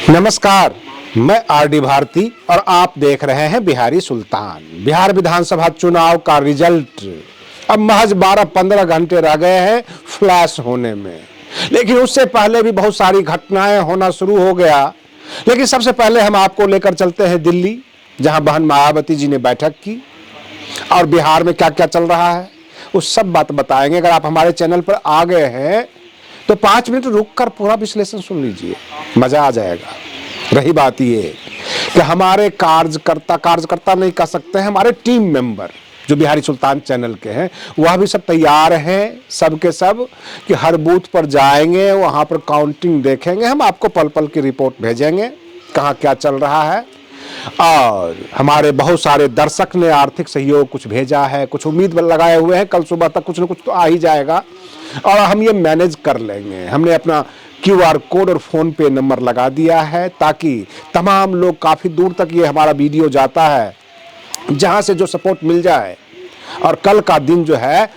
नमस्कार, मैं आरडी भारती और आप देख रहे हैं बिहारी सुल्तान। बिहार विधानसभा चुनाव का रिजल्ट अब महज 12-15 घंटे रह गए हैं फ्लैश होने में, लेकिन उससे पहले भी बहुत सारी घटनाएं होना शुरू हो गया। लेकिन सबसे पहले हम आपको लेकर चलते हैं दिल्ली, जहां बहन मायावती जी ने बैठक की और बिहार में क्या क्या चल रहा है उस सब बात बताएंगे। अगर आप हमारे चैनल पर आ गए हैं तो 5 मिनट रुककर पूरा विश्लेषण सुन लीजिए, मजा आ जाएगा। रही बात ये कि हमारे कार्यकर्ता नहीं कह सकते हैं, हमारे टीम मेंबर जो बिहारी सुल्तान चैनल के हैं वह भी सब तैयार हैं, सब के सब, कि हर बूथ पर जाएंगे, वहां पर काउंटिंग देखेंगे, हम आपको पल पल की रिपोर्ट भेजेंगे कहाँ क्या चल रहा है। और हमारे बहुत सारे दर्शक ने आर्थिक सहयोग कुछ भेजा है, कुछ उम्मीद लगाए हुए हैं, कल सुबह तक कुछ न कुछ तो आ ही जाएगा और हम ये मैनेज कर लेंगे। हमने अपना QR कोड और फोन पे नंबर लगा दिया है ताकि तमाम लोग, काफ़ी दूर तक ये हमारा वीडियो जाता है, जहां से जो सपोर्ट मिल जाए। और कल का दिन जो है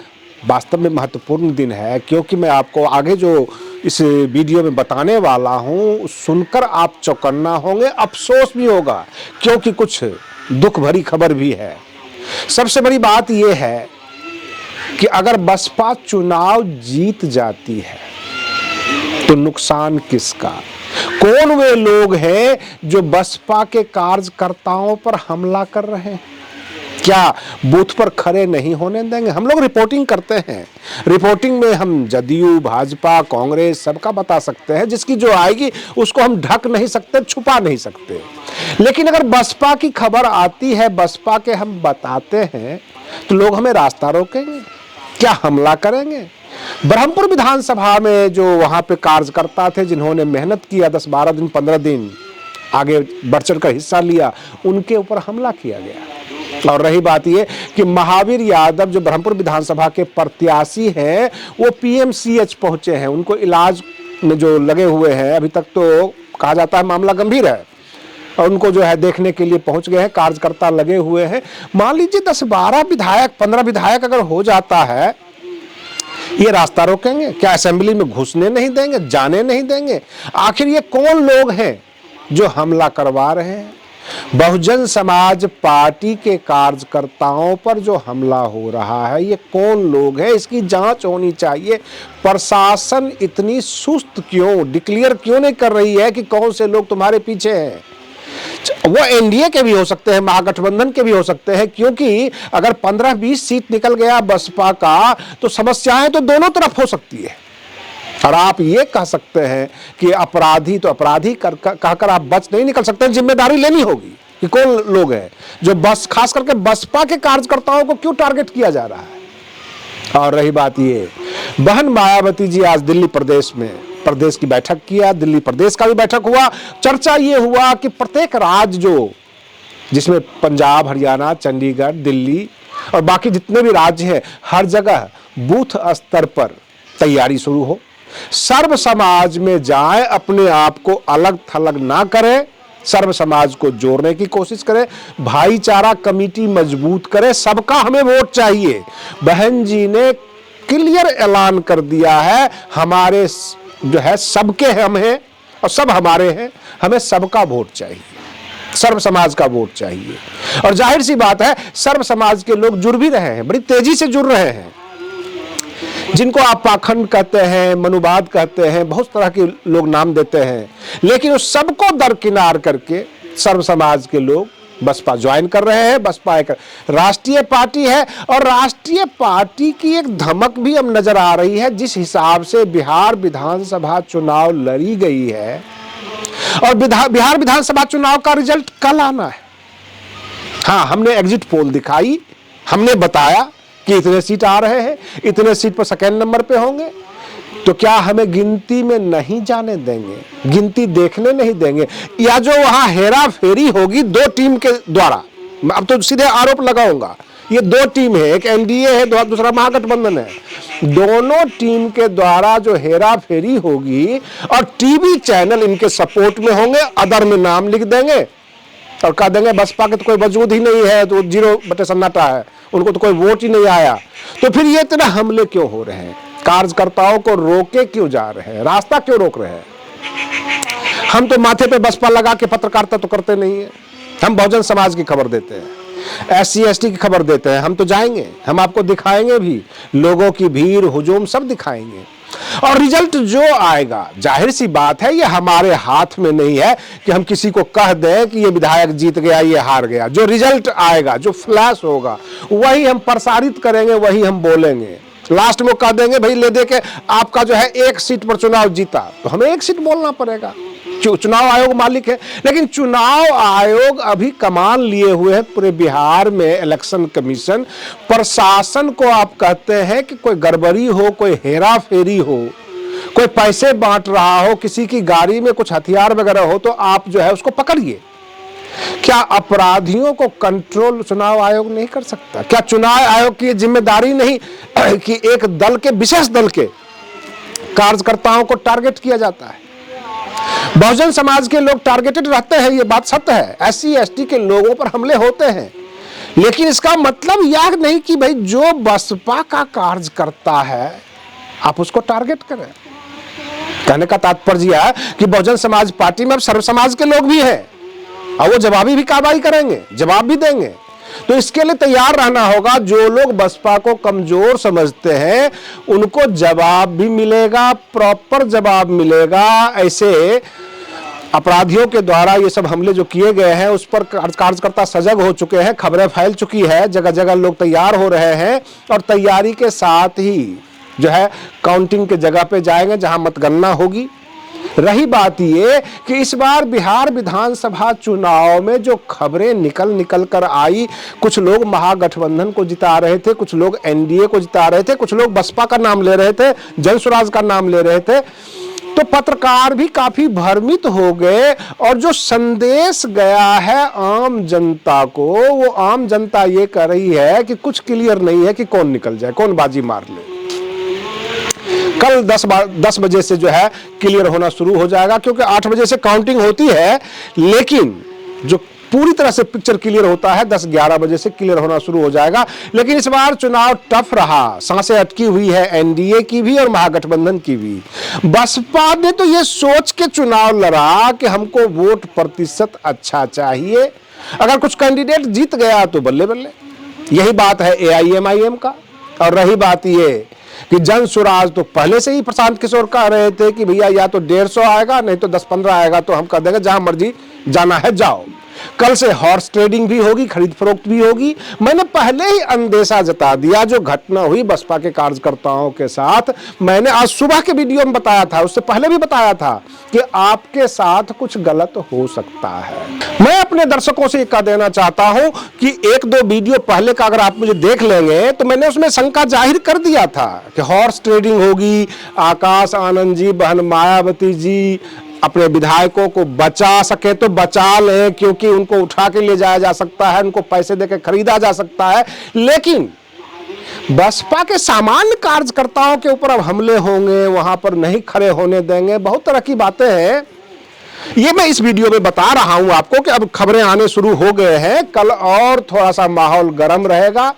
वास्तव में महत्वपूर्ण दिन है, क्योंकि मैं आपको आगे जो इस वीडियो में बताने वाला हूं सुनकर आप चौकन्ना होंगे, अफसोस भी होगा, क्योंकि कुछ दुख भरी खबर भी है। सबसे बड़ी बात यह है कि अगर बसपा चुनाव जीत जाती है तो नुकसान किसका? कौन वे लोग हैं जो बसपा के कार्यकर्ताओं पर हमला कर रहे हैं? क्या बूथ पर खड़े नहीं होने देंगे? हम लोग रिपोर्टिंग करते हैं, रिपोर्टिंग में हम जदयू, भाजपा, कांग्रेस सबका बता सकते हैं, जिसकी जो आएगी उसको हम ढक नहीं सकते, छुपा नहीं सकते। लेकिन अगर बसपा की खबर आती है, बसपा के हम बताते हैं, तो लोग हमें रास्ता रोकेंगे, क्या हमला करेंगे? ब्रह्मपुर विधानसभा में जो वहां पे कार्यकर्ता थे जिन्होंने मेहनत किया, 10-12 दिन 15 दिन आगे बढ़ चढ़ कर हिस्सा लिया, उनके ऊपर हमला किया गया। और रही बात यह कि महावीर यादव जो ब्रह्मपुर विधानसभा के प्रत्याशी हैं वो PMCH पहुंचे हैं, उनको इलाज में जो लगे हुए हैं, अभी तक तो कहा जाता है मामला गंभीर है, और उनको जो है देखने के लिए पहुंच गए हैं, कार्यकर्ता लगे हुए हैं। मान लीजिए 10-12 विधायक, 15 विधायक अगर हो जाता है, ये रास्ता रोकेंगे क्या? असेंबली में घुसने नहीं देंगे, जाने नहीं देंगे? आखिर ये कौन लोग हैं जो हमला करवा रहे हैं? बहुजन समाज पार्टी के कार्यकर्ताओं पर जो हमला हो रहा है, ये कौन लोग हैं? इसकी जांच होनी चाहिए। प्रशासन इतनी सुस्त क्यों, डिक्लेयर क्यों नहीं कर रही है कि कौन से लोग तुम्हारे पीछे हैं? वो NDA के भी हो सकते हैं, महागठबंधन के भी हो सकते हैं, क्योंकि अगर 15-20 सीट निकल गया बसपा का तो समस्याएं तो दोनों तरफ हो सकती है। और आप ये कह सकते हैं कि अपराधी तो अपराधी कहकर आप बच नहीं निकल सकते, जिम्मेदारी लेनी होगी कि कौन लोग हैं जो खास करके बसपा के कार्यकर्ताओं को क्यों टारगेट किया जा रहा है। और रही बात ये, बहन मायावती जी आज दिल्ली प्रदेश की बैठक किया, दिल्ली प्रदेश का भी बैठक हुआ। चर्चा ये हुआ कि प्रत्येक राज्य जो, जिसमें पंजाब, हरियाणा, चंडीगढ़, दिल्ली और बाकी जितने भी राज्य हैं, हर जगह बूथ स्तर पर तैयारी शुरू हो, सर्व समाज में जाए, अपने आप को अलग थलग ना करे, सर्व समाज को जोड़ने की कोशिश करे, भाईचारा कमेटी मजबूत करे, सबका हमें वोट चाहिए। बहन जी ने क्लियर ऐलान कर दिया है, हमारे जो है सबके हम हैं और सब हमारे हैं, हमें सबका वोट चाहिए, सर्व समाज का वोट चाहिए। और जाहिर सी बात है सर्व समाज के लोग जुड़ भी रहे हैं, बड़ी तेजी से जुड़ रहे हैं, जिनको आप पाखंड कहते हैं, मनुवाद कहते हैं, बहुत तरह के लोग नाम देते हैं, लेकिन उस सबको दरकिनार करके सर्व समाज के लोग बसपा ज्वाइन कर रहे हैं। बसपा एक राष्ट्रीय पार्टी है और राष्ट्रीय पार्टी की एक धमक भी अब नजर आ रही है। जिस हिसाब से बिहार विधानसभा चुनाव लड़ी गई है, और बिहार विधानसभा चुनाव का रिजल्ट कल आना है। हाँ, हमने एग्जिट पोल दिखाई, हमने बताया कि इतने सीट आ रहे हैं, इतने सीट पर सेकेंड नंबर पे होंगे, तो क्या हमें गिनती में नहीं जाने देंगे, गिनती देखने नहीं देंगे? या जो वहां हेरा फेरी होगी 2 टीम के द्वारा, अब तो सीधे आरोप लगाऊंगा, ये 2 टीम है, एक NDA है, दूसरा महागठबंधन है, दोनों टीम के द्वारा जो हेरा फेरी होगी और टीवी चैनल इनके सपोर्ट में होंगे, अदर में नाम लिख देंगे और कह देंगे बसपा के तो कोई वजूद ही नहीं है, तो 0 सन्नाटा है, उनको तो कोई वोट ही नहीं आया। तो फिर ये इतने हमले क्यों हो रहे हैं? कार्यकर्ताओं को रोके क्यों जा रहे हैं? रास्ता क्यों रोक रहे हैं? हम तो माथे पे बसपा लगा के पत्रकारिता तो करते नहीं है, हम बहुजन समाज की खबर देते हैं, SC ST की खबर देते हैं। हम तो जाएंगे, हम आपको दिखाएंगे भी, लोगों की भीड़ हुजूम सब दिखाएंगे। और रिजल्ट जो आएगा, जाहिर सी बात है, ये हमारे हाथ में नहीं है कि हम किसी को कह दें कि ये विधायक जीत गया, ये हार गया। जो रिजल्ट आएगा, जो फ्लैश होगा, वही हम प्रसारित करेंगे, वही हम बोलेंगे। लास्ट में कह देंगे भाई ले दे के आपका जो है 1 सीट पर चुनाव जीता, तो हमें 1 सीट बोलना पड़ेगा। चुनाव आयोग मालिक है, लेकिन चुनाव आयोग अभी कमान लिए हुए है पूरे बिहार में। इलेक्शन कमीशन प्रशासन को आप कहते हैं कि कोई गड़बड़ी हो, कोई हेरा फेरी हो, कोई पैसे बांट रहा हो, किसी की गाड़ी में कुछ हथियार वगैरह हो, तो आप जो है उसको पकड़िए। क्या अपराधियों को कंट्रोल चुनाव आयोग नहीं कर सकता? क्या चुनाव आयोग की जिम्मेदारी नहीं कि एक दल के, विशेष दल के कार्यकर्ताओं को टारगेट किया जाता है? बहुजन समाज के लोग टारगेटेड रहते हैं, ये बात सत्य है। SC ST के लोगों पर हमले होते हैं, लेकिन इसका मतलब यह नहीं कि भाई जो बसपा का कार्यकर्ता है आप उसको टारगेट करें। कहने का तात्पर्य है कि बहुजन समाज पार्टी में अब सर्व समाज के लोग भी हैं और वो जवाबी भी कार्रवाई करेंगे, जवाब भी देंगे। तो इसके लिए तैयार रहना होगा। जो लोग बसपा को कमजोर समझते हैं उनको जवाब भी मिलेगा, प्रॉपर जवाब मिलेगा। ऐसे अपराधियों के द्वारा ये सब हमले जो किए गए हैं उस पर कार्यकर्ता सजग हो चुके हैं, खबरें फैल चुकी है, जगह जगह लोग तैयार हो रहे हैं और तैयारी के साथ ही जो है काउंटिंग के जगह पे जाएंगे जहां मतगणना होगी। रही बात ये कि इस बार बिहार विधानसभा चुनाव में जो खबरें निकल कर आई, कुछ लोग महागठबंधन को जिता रहे थे, कुछ लोग NDA को जिता रहे थे, कुछ लोग बसपा का नाम ले रहे थे, जन स्वराज का नाम ले रहे थे, तो पत्रकार भी काफी भ्रमित हो गए। और जो संदेश गया है आम जनता को, वो आम जनता ये कह रही है कि कुछ क्लियर नहीं है कि कौन निकल जाए, कौन बाजी मार ले। कल 10 बजे से जो है क्लियर होना शुरू हो जाएगा, क्योंकि 8 बजे से काउंटिंग होती है, लेकिन जो पूरी तरह से पिक्चर क्लियर होता है 10-11 बजे से क्लियर होना शुरू हो जाएगा। लेकिन इस बार चुनाव टफ रहा, सांसें अटकी हुई है NDA की भी और महागठबंधन की भी। बसपा ने तो ये सोच के चुनाव लड़ा कि हमको वोट प्रतिशत अच्छा चाहिए, अगर कुछ कैंडिडेट जीत गया तो बल्ले बल्ले। यही बात है AIMIM का। और रही बात ये कि जन स्वराज तो पहले से ही प्रशांत किशोर कह रहे थे कि भैया या तो 150 आएगा नहीं तो 10-15 आएगा, तो हम कह देंगे जहां मर्जी जाना है जाओ। कल से हॉर्स ट्रेडिंग भी होगी, खरीद फरोख्त भी होगी। मैंने पहले ही अंदेशा जता दिया, जो घटना हुई बसपा के कार्यकर्ताओं के साथ, मैंने आज सुबह के वीडियो में बताया था, उससे पहले भी बताया था कि आपके साथ कुछ गलत हो सकता है। मैं अपने दर्शकों से कह देना चाहता हूं कि 1-2 वीडियो पहले का अगर आप मुझे देख लेंगे तो मैंने उसमें शंका जाहिर कर दिया था कि हॉर्स ट्रेडिंग होगी, आकाश आनंद जी, बहन मायावती जी अपने विधायकों को बचा सके तो बचा ले, क्योंकि उनको उठा के ले जाया जा सकता है, उनको पैसे देकर खरीदा जा सकता है। लेकिन बसपा के सामान्य कार्यकर्ताओं के ऊपर अब हमले होंगे, वहां पर नहीं खड़े होने देंगे, बहुत तरह की बातें हैं। ये मैं इस वीडियो में बता रहा हूं आपको कि अब खबरें आने शुरू हो गए हैं। कल और थोड़ा सा माहौल गर्म रहेगा,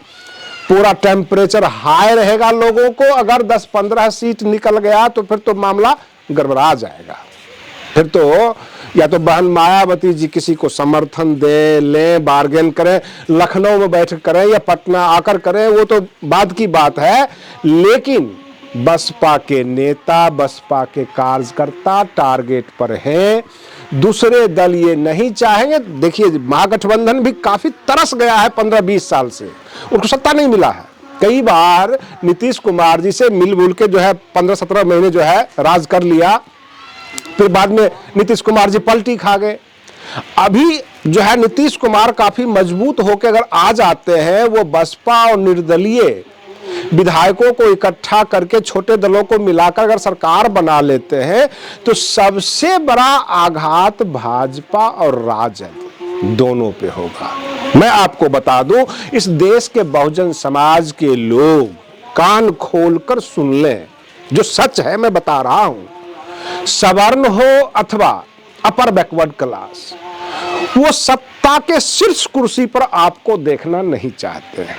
पूरा टेम्परेचर हाई रहेगा लोगों को। अगर 10-15 सीट निकल गया तो फिर तो मामला गड़बड़ा जाएगा। फिर तो या तो बहन मायावती जी किसी को समर्थन दे, लें, बार्गेन करें, लखनऊ में बैठ करें या पटना आकर करें, वो तो बाद की बात है। लेकिन बसपा के नेता, बसपा के कार्यकर्ता टारगेट पर हैं। दूसरे दल ये नहीं चाहेंगे। देखिए, महागठबंधन भी काफी तरस गया है 15-20 साल से, उनको सत्ता नहीं मिला है। कई बार नीतीश कुमार जी से मिलजुल के जो है 15-17 महीने जो है राज कर लिया, फिर बाद में नीतीश कुमार जी पलटी खा गए। अभी जो है नीतीश कुमार काफी मजबूत होकर अगर आ जाते हैं, वो बसपा और निर्दलीय विधायकों को इकट्ठा करके छोटे दलों को मिलाकर अगर सरकार बना लेते हैं, तो सबसे बड़ा आघात भाजपा और राजद दोनों पे होगा। मैं आपको बता दूं, इस देश के बहुजन समाज के लोग कान खोलकर सुन लें, जो सच है मैं बता रहा हूं। सवर्ण हो अथवा अपर बैकवर्ड क्लास, वो सत्ता के शीर्ष कुर्सी पर आपको देखना नहीं चाहते हैं।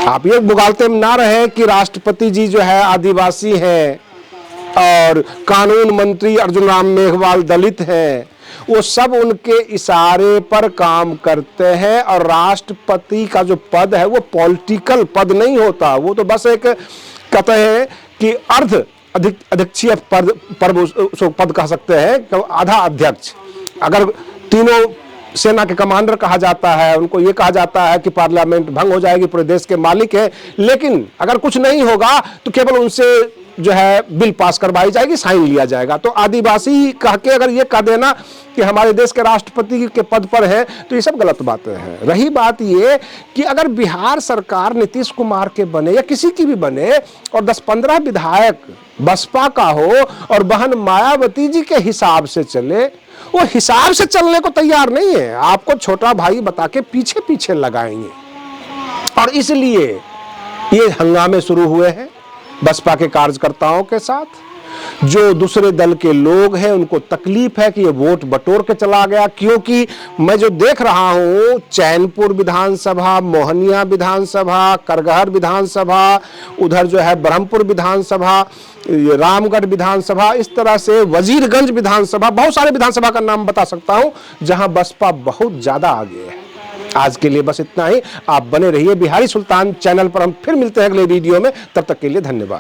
आप ये मुगालते में ना रहे कि राष्ट्रपति जी जो है आदिवासी हैं, और कानून मंत्री अर्जुन राम मेघवाल दलित हैं, वो सब उनके इशारे पर काम करते हैं। और राष्ट्रपति का जो पद है वो पॉलिटिकल पद नहीं होता, वो तो बस एक कहते हैं कि अर्ध अध्यक्षीय पद कह सकते हैं, आधा अध्यक्ष। अगर तीनों सेना के कमांडर कहा जाता है, उनको ये कहा जाता है कि पार्लियामेंट भंग हो जाएगी, पूरे देश के मालिक है, लेकिन अगर कुछ नहीं होगा तो केवल उनसे जो है बिल पास करवाई जाएगी, साइन लिया जाएगा। तो आदिवासी कह के अगर ये कह देना कि हमारे देश के राष्ट्रपति के पद पर है, तो ये सब गलत बातें हैं। रही बात ये कि अगर बिहार सरकार नीतीश कुमार के बने या किसी की भी बने और 10-15 विधायक बसपा का हो और बहन मायावती जी के हिसाब से चले, वो हिसाब से चलने को तैयार नहीं है, आपको छोटा भाई बता के पीछे पीछे लगाएंगे। और इसलिए ये हंगामे शुरू हुए हैं बसपा के कार्यकर्ताओं के साथ। जो दूसरे दल के लोग हैं उनको तकलीफ है कि ये वोट बटोर के चला गया, क्योंकि मैं जो देख रहा हूं चैनपुर विधानसभा, मोहनिया विधानसभा, करगहर विधानसभा, उधर जो है ब्रह्मपुर विधानसभा, रामगढ़ विधानसभा, इस तरह से वजीरगंज विधानसभा, बहुत सारे विधानसभा का नाम बता सकता हूं जहां बसपा बहुत ज्यादा आगे है। आज के लिए बस इतना ही। आप बने रहिए बिहारी सुल्तान चैनल पर, हम फिर मिलते हैं अगले वीडियो में, तब तक के लिए धन्यवाद।